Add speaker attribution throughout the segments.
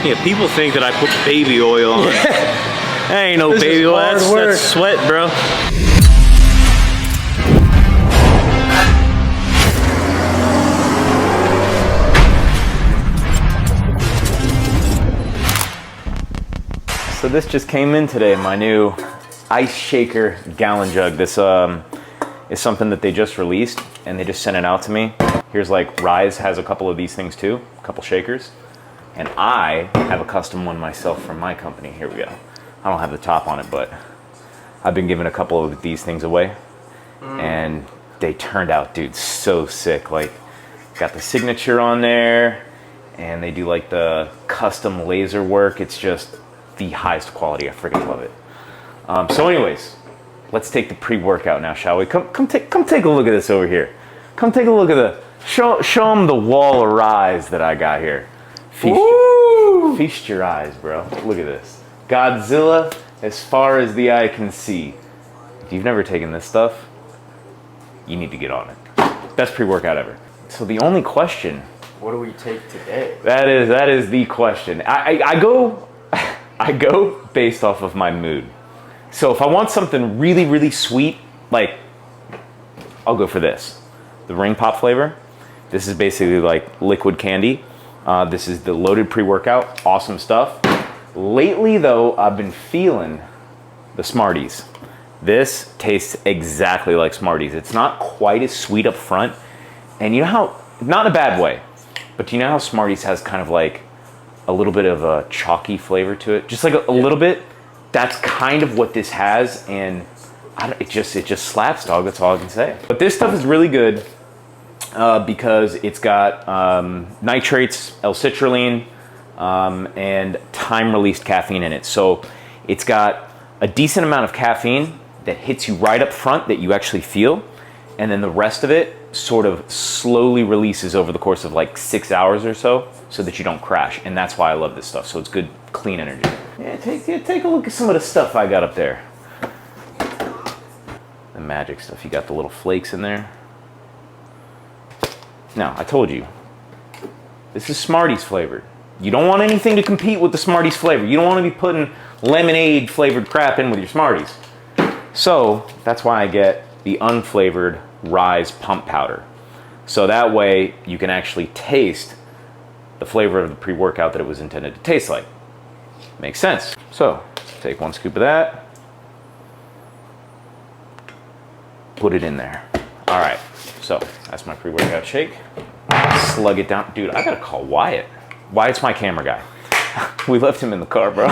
Speaker 1: Yeah, people think that I put baby oil on. That ain't no baby oil, that's sweat, bro. So this just came in today, my new ice shaker gallon jug. This is something that they just released and they just sent it out to me. Here's like RYSE has a couple of these things too, a couple shakers. And I have a custom one myself from my company. Here we go. I don't have the top on it, but I've been giving a couple of these things away and they turned out, dude, so sick. Like, got the signature on there and they do like the custom laser work. It's just the highest quality. I freaking love it. So anyways, let's take the pre-workout now, shall we? Come take a look at this over here. Come take a look at the, show them the wall of RYSE that I got here. Feast your eyes, bro. Look at this. Godzilla as far as the eye can see. If you've never taken this stuff, you need to get on it. Best pre-workout ever. So the only question.
Speaker 2: What do we take today?
Speaker 1: That is the question. I go based off of my mood. So if I want something really, really sweet, like, I'll go for this. The Ring Pop flavor. This is basically like liquid candy. This is the loaded pre-workout. Awesome stuff. Lately though, I've been feeling the Smarties. This tastes exactly like Smarties. It's not quite as sweet up front. And you know how, not in a bad way, but you know how Smarties has kind of like a little bit of a chalky flavor to it? Just like a little bit. That's kind of what this has, and it just slaps, dog. That's all I can say. But this stuff is really good because it's got nitrates, L-citrulline, and time-released caffeine in it. So it's got a decent amount of caffeine that hits you right up front that you actually feel, and then the rest of it sort of slowly releases over the course of like 6 hours or so that you don't crash. And that's why I love this stuff. So it's good, clean energy. Yeah, take a look at some of the stuff I got up there. The magic stuff. You got the little flakes in there. Now, I told you, this is Smarties flavored. You don't want anything to compete with the Smarties flavor. You don't want to be putting lemonade flavored crap in with your Smarties. So that's why I get the unflavored RYSE pump powder. So that way you can actually taste the flavor of the pre-workout that it was intended to taste like. Makes sense. So take 1 scoop of that, put it in there. All right, so that's my pre-workout shake. Slug it down. Dude, I gotta call Wyatt. Wyatt's my camera guy. We left him in the car, bro.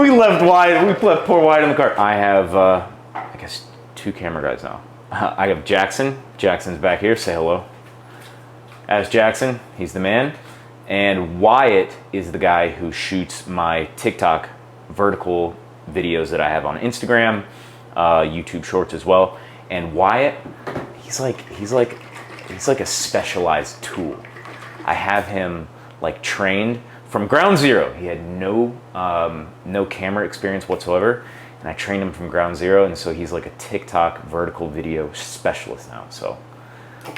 Speaker 1: We left poor Wyatt in the car. I have, I guess, 2 camera guys now. I have Jackson. Jackson's back here. Say hello. As Jackson, he's the man. And Wyatt is the guy who shoots my TikTok vertical videos that I have on Instagram, YouTube Shorts as well. And Wyatt, he's like a specialized tool. I have him like trained from ground zero. He had no camera experience whatsoever. And I trained him from ground zero, and so he's like a TikTok vertical video specialist now. So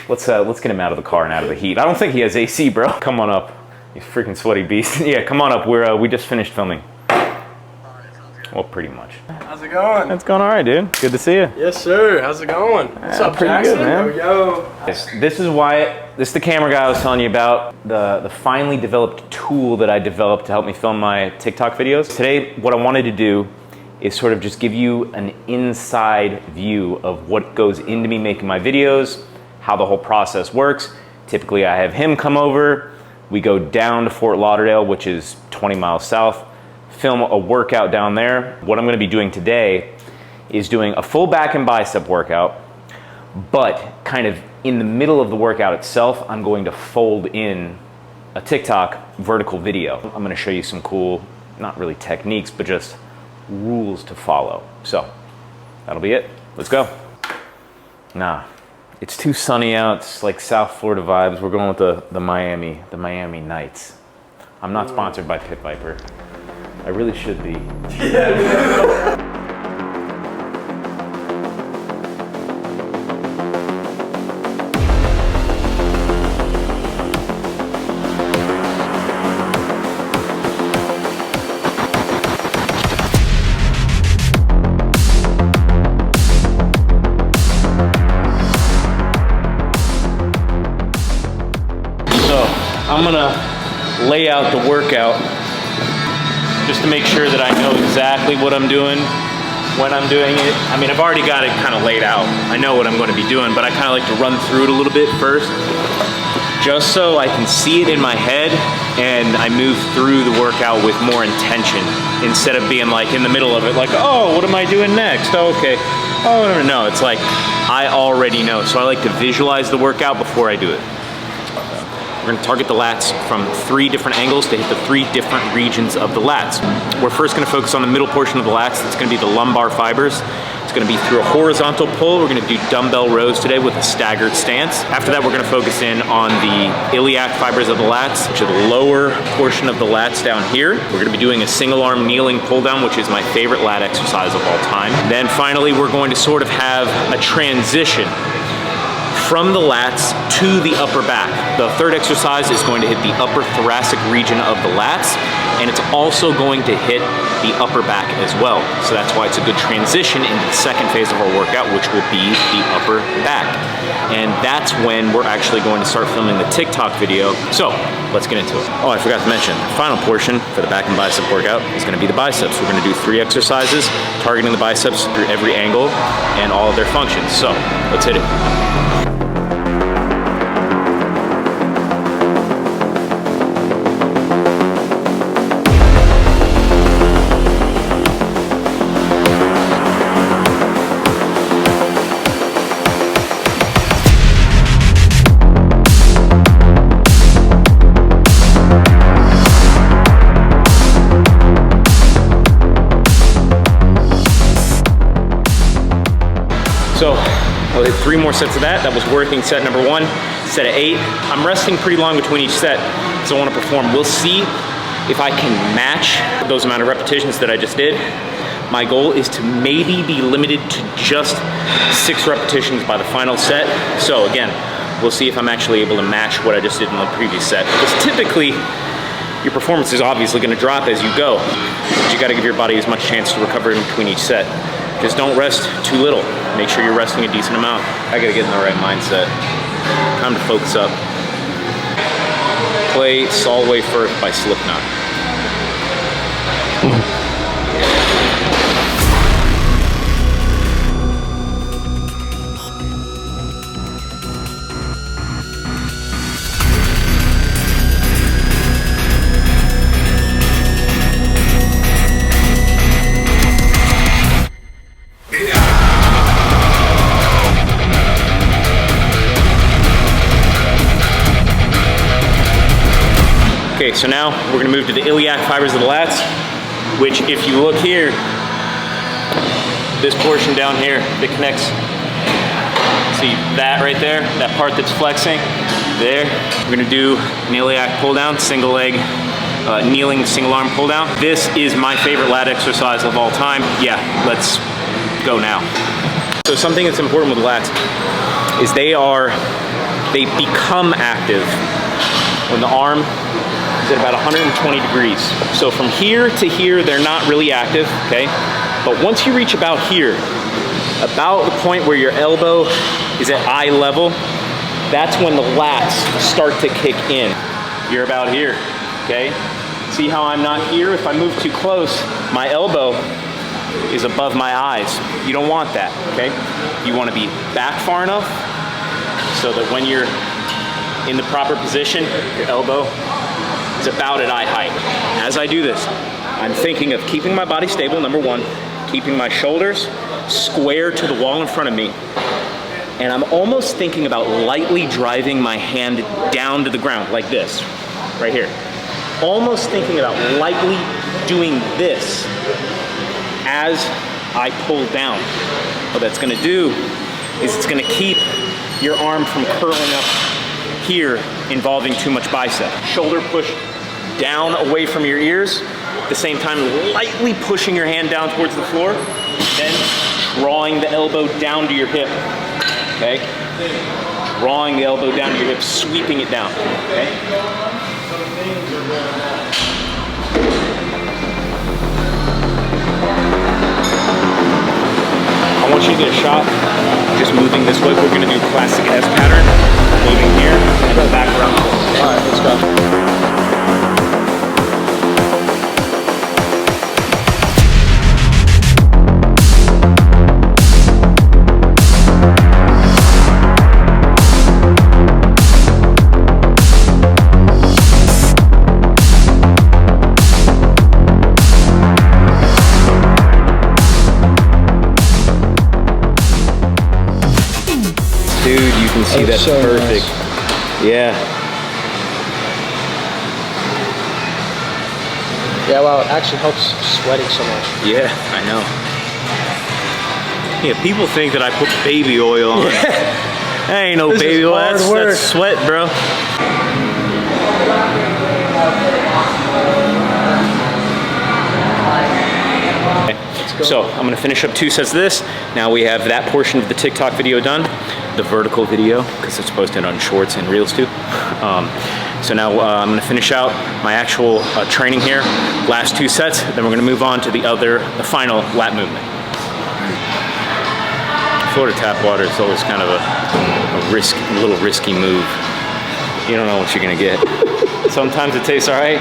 Speaker 1: let's get him out of the car and out of the heat. I don't think he has AC, bro. Come on up, you freaking sweaty beast. Yeah, come on up. We just finished filming. Well, pretty much.
Speaker 2: How's it going?
Speaker 1: It's going all right, dude. Good to see you.
Speaker 2: Yes, sir. How's it going? What's up,
Speaker 1: pretty
Speaker 2: Jackson?
Speaker 1: good, man.
Speaker 2: Yo.
Speaker 1: This is Wyatt. This is the camera guy I was telling you about. The finely developed tool that I developed to help me film my TikTok videos. Today, what I wanted to do is sort of just give you an inside view of what goes into me making my videos, how the whole process works. Typically, I have him come over. We go down to Fort Lauderdale, which is 20 miles south, film a workout down there. What I'm gonna be doing today is doing a full back and bicep workout, but kind of in the middle of the workout itself, I'm going to fold in a TikTok vertical video. I'm gonna show you some cool, not really techniques, but just rules to follow. So that'll be it. Let's go. Nah, it's too sunny out. It's like South Florida vibes. We're going with the Miami Nights. I'm not sponsored by Pit Viper. I really should be.
Speaker 3: gonna lay out the workout just to make sure that I know exactly what I'm doing when I'm doing it. I mean, I've already got it kind of laid out. I know what I'm going to be doing, but I kind of like to run through it a little bit first, just so I can see it in my head and I move through the workout with more intention instead of being like in the middle of it, like, oh, what am I doing next? Oh, okay. Oh, no, it's like I already know. So I like to visualize the workout before I do it. We're gonna target the lats from 3 different angles to hit the 3 different regions of the lats. We're first gonna focus on the middle portion of the lats. That's gonna be the lumbar fibers. It's gonna be through a horizontal pull. We're gonna do dumbbell rows today with a staggered stance. After that, we're gonna focus in on the iliac fibers of the lats, which are the lower portion of the lats down here. We're gonna be doing a single arm kneeling pull down, which is my favorite lat exercise of all time. Then finally, we're going to sort of have a transition from the lats to the upper back. The third exercise is going to hit the upper thoracic region of the lats, and it's also going to hit the upper back as well. So that's why it's a good transition into the second phase of our workout, which will be the upper back. And that's when we're actually going to start filming the TikTok video. So let's get into it. Oh, I forgot to mention, the final portion for the back and bicep workout is gonna be the biceps. We're gonna do 3 exercises, targeting the biceps through every angle and all of their functions. So let's hit it. So I'll hit 3 more sets of that. That was working set number 1, set of 8. I'm resting pretty long between each set, so I want to perform. We'll see if I can match those amount of repetitions that I just did. My goal is to maybe be limited to just 6 repetitions by the final set. So again, we'll see if I'm actually able to match what I just did in the previous set. Because typically, your performance is obviously going to drop as you go. But you got to give your body as much chance to recover in between each set. Just don't rest too little. Make sure you're resting a decent amount. I gotta get in the right mindset. Time to focus up. Play Solid Way First by Slipknot. Okay, so now we're gonna move to the iliac fibers of the lats, which if you look here, this portion down here that connects, see that right there, that part that's flexing, there. We're gonna do an iliac pull down, single leg, kneeling single arm pull down. This is my favorite lat exercise of all time. Yeah, let's go now. So something that's important with lats is they become active when the arm is at about 120 degrees. So from here to here, they're not really active, okay? But once you reach about here, about the point where your elbow is at eye level, that's when the lats start to kick in. You're about here, okay? See how I'm not here? If I move too close, my elbow is above my eyes. You don't want that, okay? You want to be back far enough so that when you're in the proper position, your elbow is about at eye height. As I do this, I'm thinking of keeping my body stable, number 1, keeping my shoulders square to the wall in front of me, and I'm almost thinking about lightly driving my hand down to the ground, like this, right here. Almost thinking about lightly doing this as I pull down. What that's gonna do is it's gonna keep your arm from curling up here, involving too much bicep. Shoulder push down away from your ears, at the same time lightly pushing your hand down towards the floor, then drawing the elbow down to your hip, okay? Drawing the elbow down to your hip, sweeping it down, okay? I want you to get a shot, just moving this way. We're gonna do classic S pattern. moving here and then back around the horse.
Speaker 2: All right, let's go.
Speaker 3: Dude, you can see that's
Speaker 2: so
Speaker 3: perfect.
Speaker 2: nice.
Speaker 3: Yeah.
Speaker 2: Yeah, well, it actually helps sweating so much.
Speaker 3: Yeah, I know. Yeah, people think that I put baby oil on. That ain't no
Speaker 2: This is
Speaker 3: baby oil.
Speaker 2: hard
Speaker 3: That's
Speaker 2: work.
Speaker 3: sweat, bro. So I'm gonna finish up 2 sets of this. Now we have that portion of the TikTok video done, the vertical video, because it's posted on Shorts and Reels too. So now I'm gonna finish out my actual training here, last 2 sets, then we're gonna move on to the final lat movement. Florida tap water is always kind of a little risky move. You don't know what you're gonna get. Sometimes it tastes all right,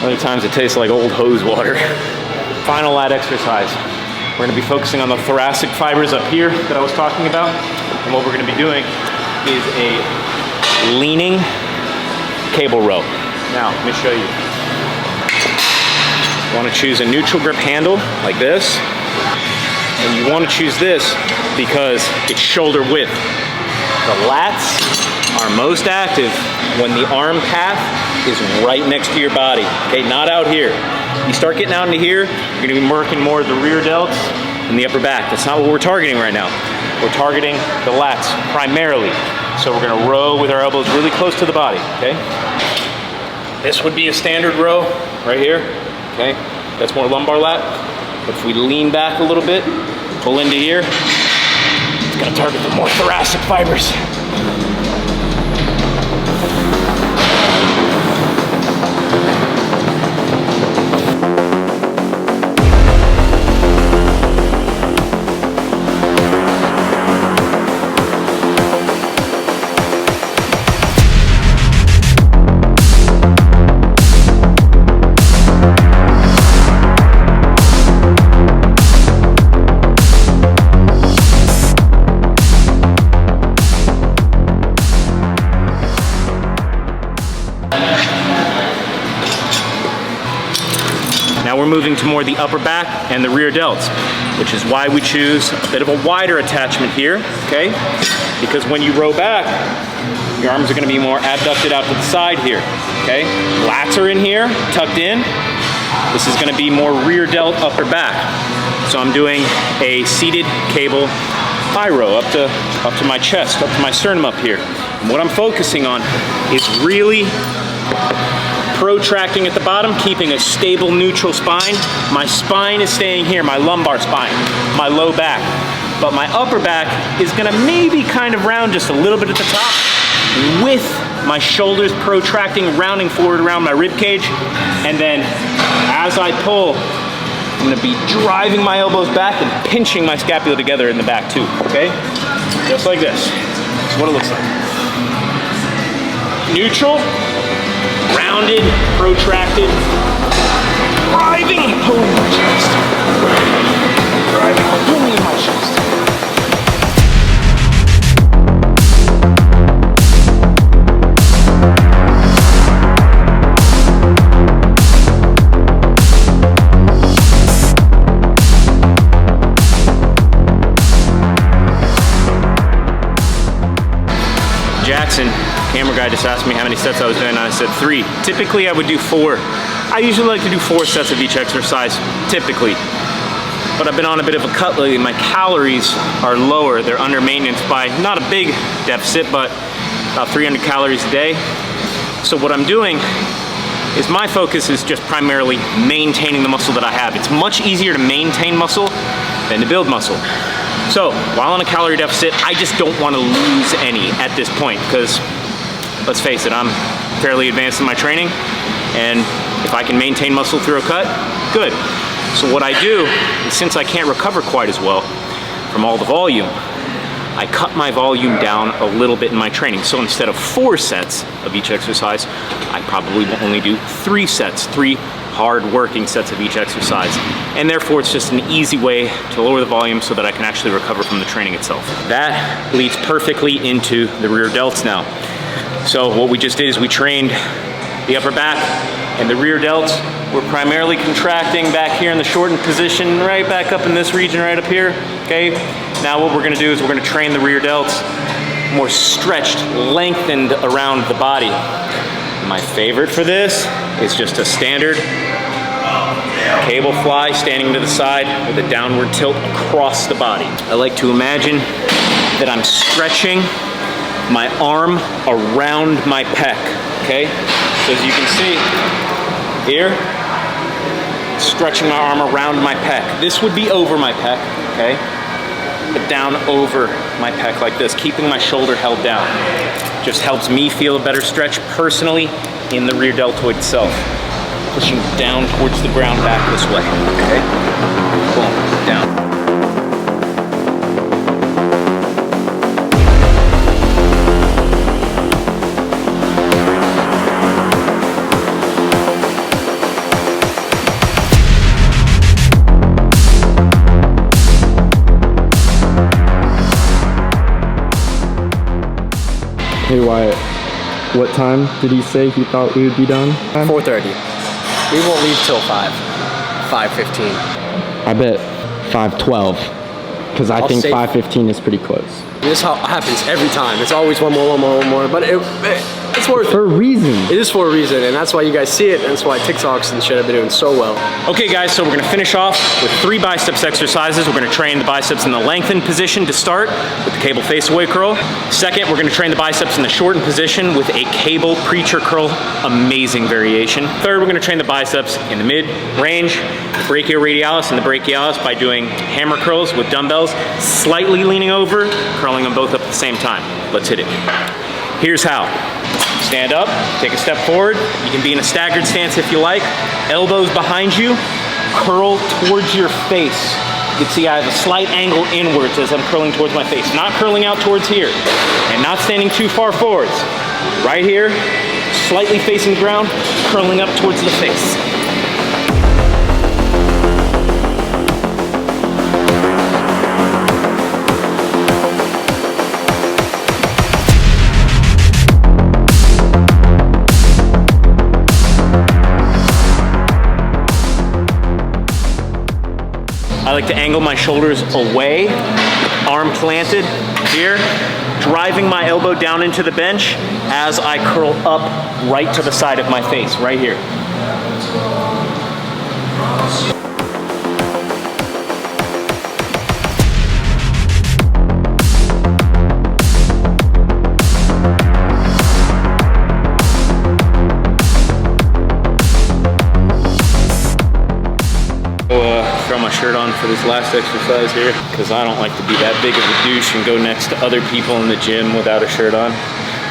Speaker 3: other times it tastes like old hose water. Final lat exercise. We're gonna be focusing on the thoracic fibers up here that I was talking about. And what we're gonna be doing is a leaning cable row. Now, let me show you. You wanna choose a neutral grip handle like this. And you wanna choose this because it's shoulder width. The lats are most active when the arm path is right next to your body, okay? Not out here. You start getting out into here, you're gonna be working more of the rear delts and the upper back. That's not what we're targeting right now. We're targeting the lats primarily. So we're gonna row with our elbows really close to the body, okay? This would be a standard row right here, okay? That's more lumbar lat. But if we lean back a little bit, pull into here, it's gonna target the more thoracic fibers. Now we're moving to more the upper back and the rear delts, which is why we choose a bit of a wider attachment here, okay? Because when you row back, your arms are gonna be more abducted out to the side here, okay? Lats are in here, tucked in. This is gonna be more rear delt, upper back. So I'm doing a seated cable high row up to my chest, up to my sternum up here. And what I'm focusing on is really protracting at the bottom, keeping a stable neutral spine. My spine is staying here, my lumbar spine, my low back. But my upper back is gonna maybe kind of round just a little bit at the top with my shoulders protracting, rounding forward around my rib cage. And then as I pull, I'm gonna be driving my elbows back and pinching my scapula together in the back too, okay? Just like this. That's what it looks like. Neutral, rounded, protracted, driving, pulling my chest. Driving, pulling my chest. Jackson, camera guy, just asked me how many sets I was doing, and I said 3. Typically I would do 4. I usually like to do 4 sets of each exercise, typically. But I've been on a bit of a cut lately. My calories are lower. They're under maintenance by not a big deficit, but about 300 calories a day. So what I'm doing is my focus is just primarily maintaining the muscle that I have. It's much easier to maintain muscle than to build muscle. So while on a calorie deficit, I just don't want to lose any at this point because, let's face it, I'm fairly advanced in my training, and if I can maintain muscle through a cut, good. So what I do is, since I can't recover quite as well from all the volume, I cut my volume down a little bit in my training. So instead of 4 sets of each exercise, I probably will only do 3 sets, 3 hard working sets of each exercise. And therefore it's just an easy way to lower the volume so that I can actually recover from the training itself. That leads perfectly into the rear delts now. So what we just did is we trained the upper back and the rear delts. We're primarily contracting back here in the shortened position, right back up in this region right up here, okay? Now what we're gonna do is we're gonna train the rear delts more stretched, lengthened around the body. My favorite for this is just a standard cable fly standing to the side with a downward tilt across the body. I like to imagine that I'm stretching my arm around my pec, okay? So as you can see here, stretching my arm around my pec. This would be over my pec, okay? But down over my pec like this, keeping my shoulder held down. Just helps me feel a better stretch personally in the rear deltoid itself. Pushing down towards the ground back this way, okay? Boom, down.
Speaker 4: Hey Wyatt, what time did he say he thought we would be done?
Speaker 2: 4:30. We won't leave till 5:15.
Speaker 4: I bet 5:12, because I think
Speaker 2: say
Speaker 4: 5:15 is pretty close.
Speaker 2: This happens every time. It's always one more, but it's worth
Speaker 4: For a reason.
Speaker 2: it. It is for a reason, and that's why you guys see it, and that's why TikToks and shit have been doing so well.
Speaker 3: Okay guys, so we're gonna finish off with 3 biceps exercises. We're gonna train the biceps in the lengthened position to start with the cable face away curl. Second, we're gonna train the biceps in the shortened position with a cable preacher curl, amazing variation. Third, we're gonna train the biceps in the mid range, the brachioradialis and the brachialis by doing hammer curls with dumbbells, slightly leaning over, curling them both up at the same time. Let's hit it. Here's how. Stand up, take a step forward. You can be in a staggered stance if you like. Elbows behind you, curl towards your face. You can see I have a slight angle inwards as I'm curling towards my face. Not curling out towards here, and not standing too far forwards. Right here, slightly facing the ground, curling up towards the face. I like to angle my shoulders away, arm planted here, driving my elbow down into the bench as I curl up right to the side of my face, right here. Throw my shirt on for this last exercise here because I don't like to be that big of a douche and go next to other people in the gym without a shirt on.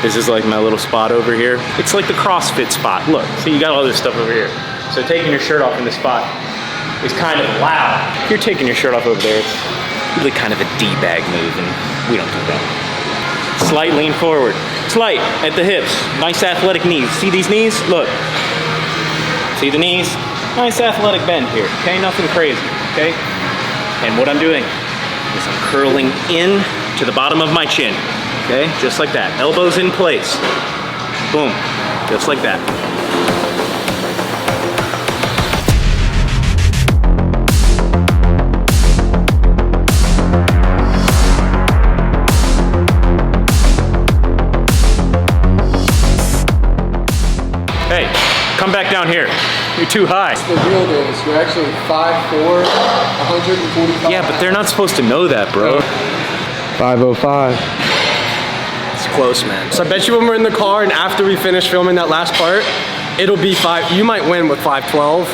Speaker 3: This is like my little spot over here. It's like the CrossFit spot. Look, see, you got all this stuff over here. So taking your shirt off in this spot is kind of loud. If you're taking your shirt off over there, it's really kind of a D-bag move, and we don't do that. Slight lean forward. Slight at the hips. Nice athletic knees. See these knees? Look. See the knees? Nice athletic bend here, okay? Nothing crazy, okay? And what I'm doing is I'm curling in to the bottom of my chin, okay? Just like that. Elbows in place. Boom. Just like that. Hey, come back down here. You're too high.
Speaker 2: The real deal is you're actually 5'4", 145.
Speaker 3: Yeah, but they're not supposed to know that, bro.
Speaker 4: 5:05.
Speaker 2: It's close, man. So I bet you when we're in the car and after we finish filming that last part, it'll be 5. You might win with 5:12.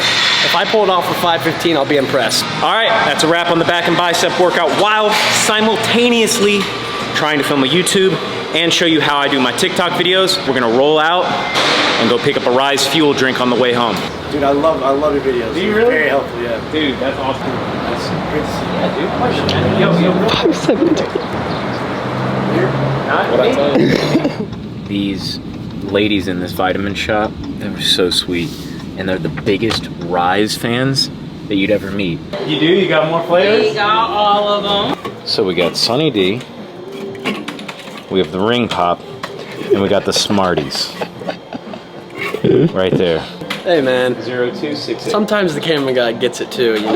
Speaker 2: If I pull it off with 5:15, I'll be impressed.
Speaker 3: All right, that's a wrap on the back and bicep workout while simultaneously trying to film a YouTube and show you how I do my TikTok videos. We're gonna roll out and go pick up a RYSE fuel drink on the way home.
Speaker 2: Dude, I love your videos.
Speaker 3: Do you really?
Speaker 2: Very helpful, yeah.
Speaker 3: Dude, that's awesome. That's good to see. Yeah, dude. Yo,
Speaker 4: 5:17.
Speaker 3: What I tell you. These ladies in this vitamin shop, they were so sweet. And they're the biggest RYSE fans that you'd ever meet. You do? You got more flavors?
Speaker 5: We got all of them.
Speaker 3: So we got Sunny D, we have the Ring Pop, and we got the Smarties. Right there.
Speaker 2: Hey man,
Speaker 3: 0268.
Speaker 2: sometimes the camera guy gets it too, you know.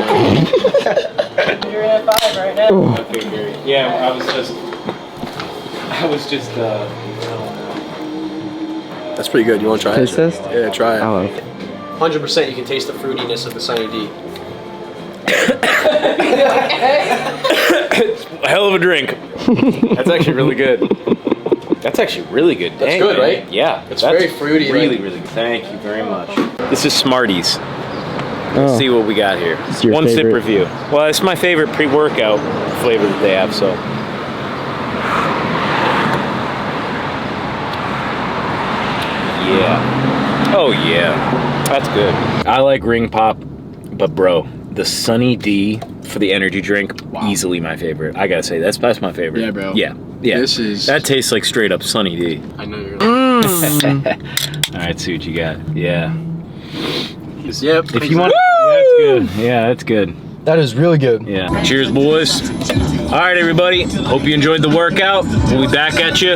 Speaker 5: You're at 5 right now.
Speaker 3: Okay, great. Yeah, I was just,
Speaker 2: That's pretty good. You want to try
Speaker 4: Taste
Speaker 2: it?
Speaker 4: test?
Speaker 2: Yeah, try it.
Speaker 4: Oh,
Speaker 2: 100% you can taste the fruitiness of the Sunny D.
Speaker 3: a hell of a drink. That's actually really good. That's actually really good.
Speaker 2: That's
Speaker 3: Dang,
Speaker 2: good,
Speaker 3: man.
Speaker 2: right?
Speaker 3: Yeah.
Speaker 2: It's very fruity,
Speaker 3: Really,
Speaker 2: like-
Speaker 3: really good. Thank you very much. This is Smarties.
Speaker 4: Oh.
Speaker 3: Let's see what we got here.
Speaker 4: It's your
Speaker 3: One sip
Speaker 4: favorite.
Speaker 3: review. Well, it's my favorite pre-workout flavor that they have, so. Yeah. Oh yeah. That's good. I like Ring Pop, but bro, the Sunny D for the energy drink, easily my favorite. I gotta say, that's my favorite.
Speaker 2: Yeah, bro.
Speaker 3: Yeah. Yeah.
Speaker 2: This is-
Speaker 3: That tastes like straight up Sunny D.
Speaker 2: I know you're gonna...
Speaker 3: All right, see what you got. Yeah.
Speaker 2: Yep.
Speaker 3: If you want, that's good. Yeah, that's good.
Speaker 2: That is really good.
Speaker 3: Yeah. Cheers, boys. All right, everybody. Hope you enjoyed the workout. We'll be back at you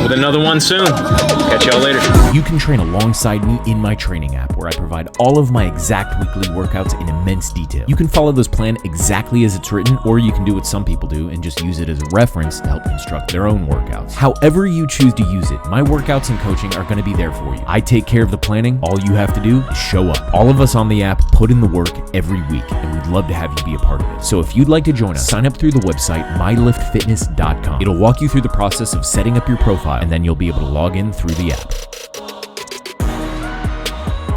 Speaker 3: with another one soon. Catch y'all later.
Speaker 6: You can train alongside me in my training app, where I provide all of my exact weekly workouts in immense detail. You can follow this plan exactly as it's written, or you can do what some people do and just use it as a reference to help instruct their own workouts. However you choose to use it, my workouts and coaching are going to be there for you. I take care of the planning. All you have to do is show up. All of us on the app put in the work every week, and we'd love to have you be a part of it. So if you'd like to join us, sign up through the website myliftfitness.com. It'll walk you through the process of setting up your profile, and then you'll be able to log in through the app.